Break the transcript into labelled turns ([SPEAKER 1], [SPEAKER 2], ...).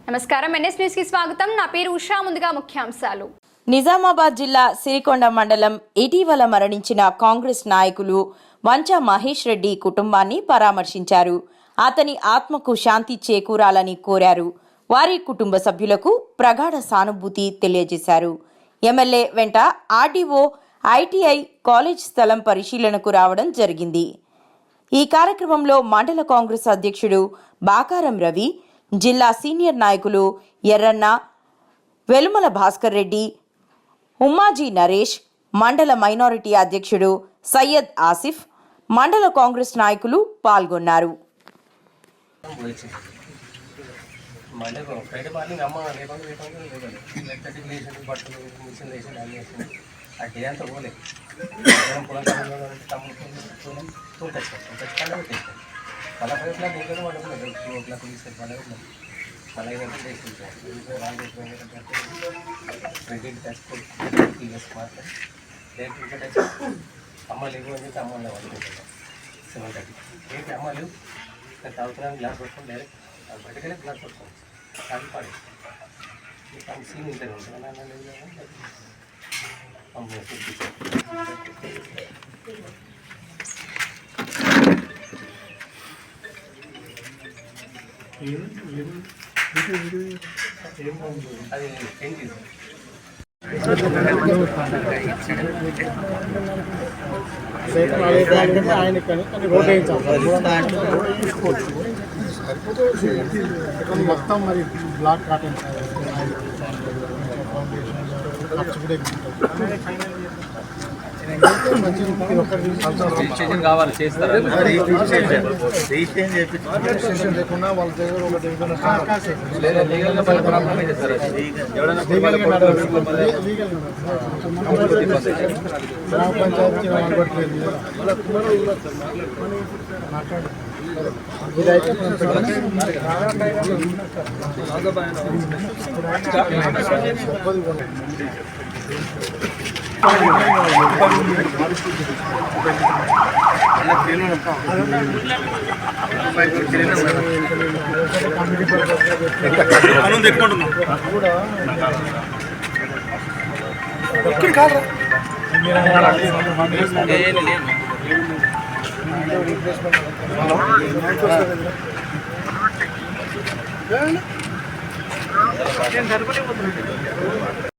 [SPEAKER 1] నమస్కారం NS news కి స్వాగతం. నా పేరు ఉషా. ముందుగా ముఖ్యాంశాలు.
[SPEAKER 2] నిజామాబాద్ జిల్లా సిరికొండ మండలం ఇటీవల మరణించిన కాంగ్రెస్ నాయకులు వంచా మహేష్ రెడ్డి కుటుంబాన్ని పరామర్శించారు. అతని ఆత్మకు శాంతి చేకూరాలని కోరారు. వారి కుటుంబ సభ్యులకు ప్రగాఢ సానుభూతి తెలియజేశారు. ఎమ్మెల్యే వెంట ఆర్డీఓ ఐటీఐ కాలేజ్ స్థలం పరిశీలనకు రావడం జరిగింది. ఈ కార్యక్రమంలో మండల కాంగ్రెస్ అధ్యక్షుడు బాకారం రవి, జిల్లా సీనియర్ నాయకులు ఎర్రన్న, వెలుమల భాస్కర్ రెడ్డి, ఉమ్మాజీ నరేష్, మండల మైనారిటీ అధ్యక్షుడు సయ్యద్ ఆసిఫ్, మండల కాంగ్రెస్ నాయకులు పాల్గొన్నారు.
[SPEAKER 3] అమ్మాయిలు ఇవ్వు అని చెప్పి అమ్మాయిలు వండుకుంటున్నాం 7:30 ఏంటి అమ్మాయిలు తాగుతున్నాను గ్లాస్ పట్టుకోండి డైరెక్ట్ బయటకెళ్ళి గ్లాస్ పట్టుకోండి అది పాడి సీన్ ఇంటర్ ఉంటుంది అది ఏంటి
[SPEAKER 4] ఆయన రోడ్ మొత్తం మరి బ్లాక్ కాటన్ ఖర్చు కూడా
[SPEAKER 3] కావాలి చేస్తారు
[SPEAKER 4] లేకుండా వాళ్ళ దగ్గర ఒకటి గ్రామ పంచాయతీ మాట్లాడు ఇదైతే